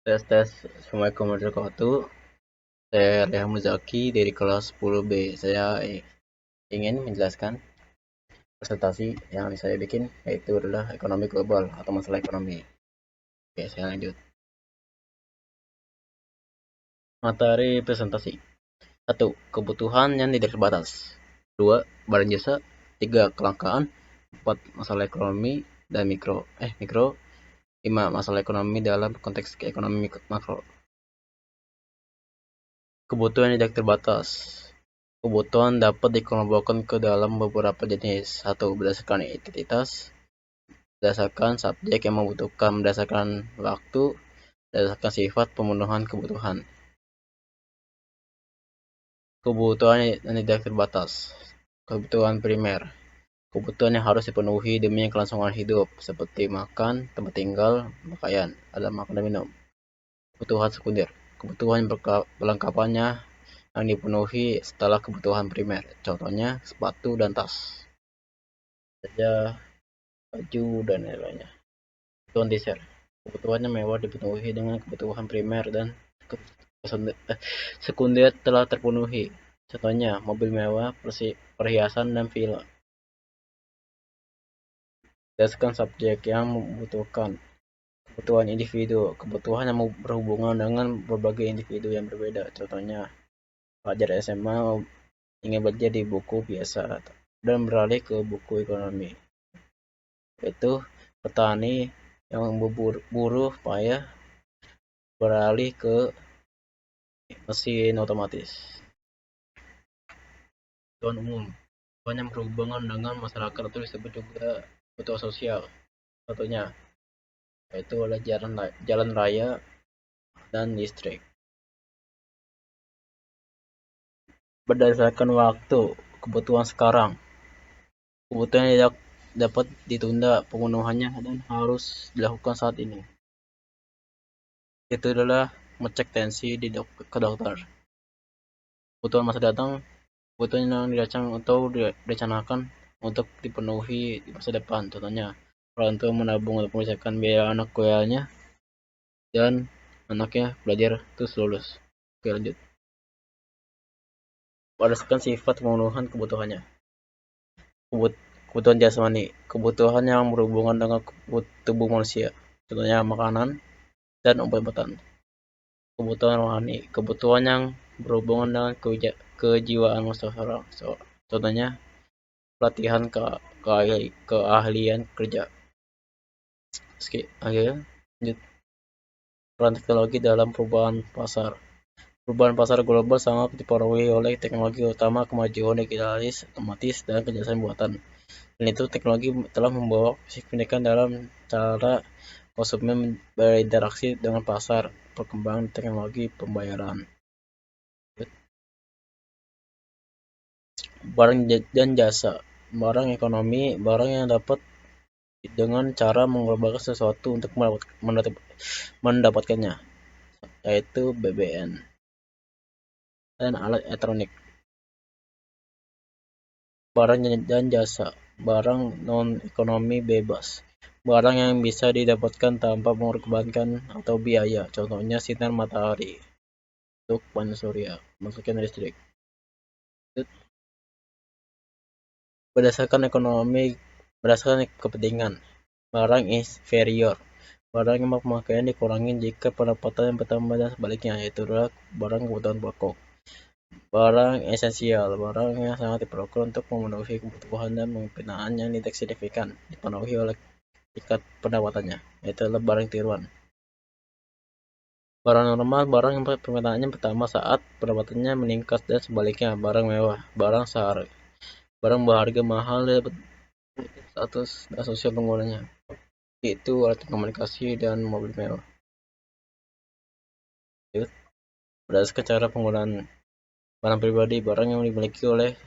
Tes. Assalamualaikum warahmatullahi wabarakatuh. Saya Rehan Muzaki dari kelas 10B. Saya ingin menjelaskan presentasi yang saya bikin, yaitu adalah ekonomi global atau masalah ekonomi. Oke, saya lanjut. Materi presentasi. 1. Kebutuhan yang tidak terbatas. 2. Barang jasa. 3. Kelangkaan. 4. Masalah ekonomi dan mikro. 5. Masalah ekonomi dalam konteks ekonomi makro. Kebutuhan yang tidak terbatas. Kebutuhan dapat dikelompokkan ke dalam beberapa jenis. 1. Berdasarkan identitas, berdasarkan subjek yang membutuhkan, berdasarkan waktu, berdasarkan sifat pemenuhan kebutuhan. Kebutuhan yang tidak terbatas. Kebutuhan primer. Kebutuhan yang harus dipenuhi demi kelangsungan hidup, seperti makan, tempat tinggal, pakaian, ada makan dan minum. Kebutuhan sekunder. Kebutuhan perlengkapannya yang dipenuhi setelah kebutuhan primer. Contohnya sepatu dan tas. Saja baju dan lain-lainnya. Kebutuhan dasar. Kebutuhannya mewah dipenuhi dengan kebutuhan primer dan sekunder telah terpenuhi. Contohnya mobil mewah, perhiasan dan villa. Berdasarkan subjek yang membutuhkan. Kebutuhan individu. Kebutuhan yang berhubungan dengan berbagai individu yang berbeda. Contohnya pelajar SMA ingin belajar di buku biasa dan beralih ke buku ekonomi. Yaitu petani yang buruh payah beralih ke mesin otomatis. Kebutuhan umum. Kebutuhan yang berhubungan dengan masyarakat itu disebut juga kebutuhan sosial. Contohnya yaitu adalah jalan raya dan listrik. Berdasarkan waktu, kebutuhan sekarang. Kebutuhan yang dapat ditunda pemenuhannya dan harus dilakukan saat ini. Itu adalah mengecek tensi ke dokter. Kebutuhan masa datang. Kebutuhan yang dirancang atau direncanakan untuk dipenuhi di masa depan. Contohnya, orang tua menabung untuk menyelesaikan biaya anak kuliahnya dan anaknya belajar terus lulus. Oke, lanjut. Berdasarkan sifat pemenuhan kebutuhannya. Kebutuhan jasmani, kebutuhan yang berhubungan dengan tubuh manusia. Contohnya makanan dan obat-obatan. Kebutuhan rohani, kebutuhan yang berhubungan dengan kejiwaan seseorang. Contohnya pelatihan keahlian kerja. Lanjut. Peran teknologi dalam perubahan pasar. Perubahan pasar global sangat dipengaruhi oleh teknologi, utama kemajuan digitalis, otomatis, dan kejelasan buatan. Dan itu teknologi telah membawa signifikan dalam cara konsumen berinteraksi dengan pasar, perkembangan teknologi pembayaran. Barang dan jasa. Barang ekonomi, barang yang dapat dengan cara mengorbankan sesuatu untuk mendapatkannya, yaitu BBN dan alat elektronik. Barang dan jasa. Barang non-ekonomi bebas. Barang yang bisa didapatkan tanpa mengorbankan atau biaya. Contohnya sinar matahari untuk panel surya, masukkan listrik. Berdasarkan kepentingan. Barang inferior. Barang yang pemakaian dikurangi jika pendapatan yang bertambah dan sebaliknya, yaitu adalah barang kebutuhan pokok. Barang esensial, barang yang sangat diperlukan untuk memenuhi kebutuhan dan penggunaan yang tidak signifikan dipenuhi oleh tingkat pendapatannya, yaitu adalah barang tiruan. Barang normal, barang yang permintaannya pertama saat pendapatannya meningkat dan sebaliknya. Barang mewah, barang seharga. Barang berharga mahal dapat status dan sosial penggunanya, yaitu alat komunikasi dan mobil mewah. Berdasarkan cara penggunaan barang pribadi, barang yang dimiliki oleh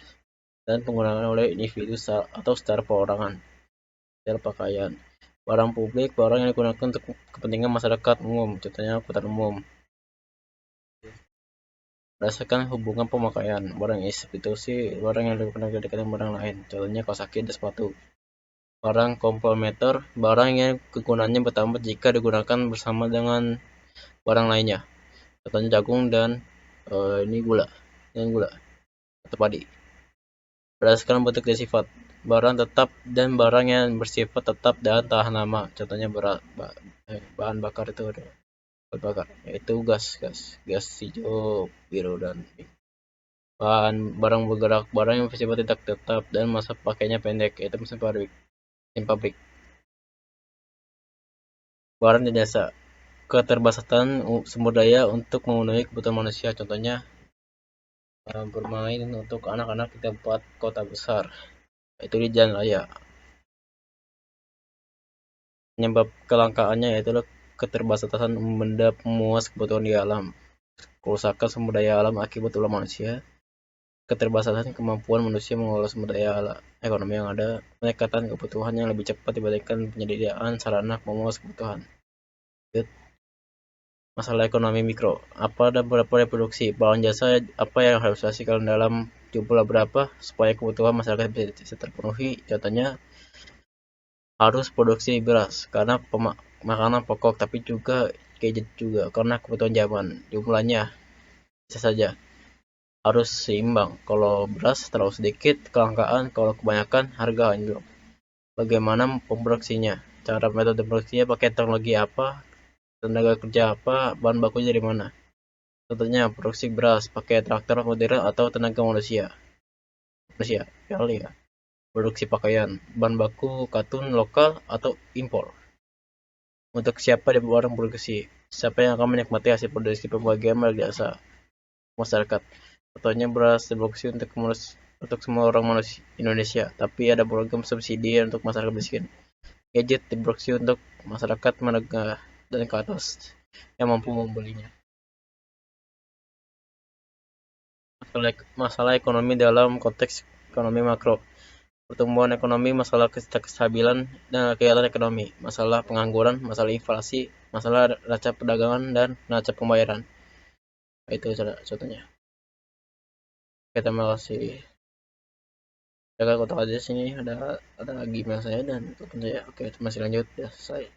dan penggunaan oleh individu atau secara perorangan. Secara pakaian. Barang publik, barang yang digunakan untuk kepentingan masyarakat umum, contohnya angkutan umum. Berdasarkan hubungan pemakaian, barang institusi, barang yang digunakan dengan barang lain, contohnya kaos kaki dan sepatu. Barang komplementer, barang yang kegunaannya bertambah jika digunakan bersama dengan barang lainnya. Contohnya jagung dan ini gula, atau padi. Berdasarkan bentuk dan sifat, barang tetap dan barang yang bersifat tetap dan tahan lama. Contohnya bahan bakar itu ada bahan bakar, yaitu gas hijau, biru dan pink. Barang bergerak, barang yang bersifat tidak tetap dan masa pakainya pendek, yaitu mesin pabrik. Barang dan jasa, keterbatasan sumber daya untuk memenuhi kebutuhan manusia. Contohnya bermain untuk anak-anak di tempat kota besar, itu di jalan raya. Penyebab kelangkaannya yaitu keterbatasan benda pemuas kebutuhan di alam, kerusakan sumber daya alam akibat ulah manusia, keterbatasan kemampuan manusia mengelola sumber daya ekonomi yang ada, peningkatan kebutuhan yang lebih cepat dibandingkan penyediaan sarana pemuas kebutuhan. Masalah ekonomi mikro, apa dan berapa reproduksi, barang jasa apa yang harus dihasilkan dalam jumlah berapa supaya kebutuhan masyarakat bisa terpenuhi. Contohnya harus produksi beras karena makanan pokok, tapi juga gadget juga karena kebutuhan zaman. Jumlahnya bisa saja harus seimbang. Kalau beras terlalu sedikit, kelangkaan. Kalau kebanyakan, harga anjlok. Bagaimana memproduksinya? Cara metode produksinya pakai teknologi apa? Tenaga kerja apa? Bahan bakunya dari mana? Contohnya produksi beras pakai traktor modern atau tenaga manusia. Kali ya. Produksi pakaian, bahan baku katun lokal atau impor. Untuk siapa di barang produksi? Siapa yang akan menikmati hasil produksi pembagian jasa masyarakat? Contohnya beras diproduksi untuk semua orang manusia Indonesia, tapi ada program subsidi untuk masyarakat miskin. Gadget diproduksi untuk masyarakat menengah dan ke atas yang mampu membelinya. Masalah ekonomi dalam konteks ekonomi makro. Pertumbuhan ekonomi, masalah kestabilan dan kegiatan ekonomi, masalah pengangguran, masalah inflasi, masalah neraca perdagangan dan neraca pembayaran. Itu contohnya. Oke, terima kasih. Jaga kotak aja sini ada lagi email saya dan telepon saya. Oke, masih lanjut ya, selesai.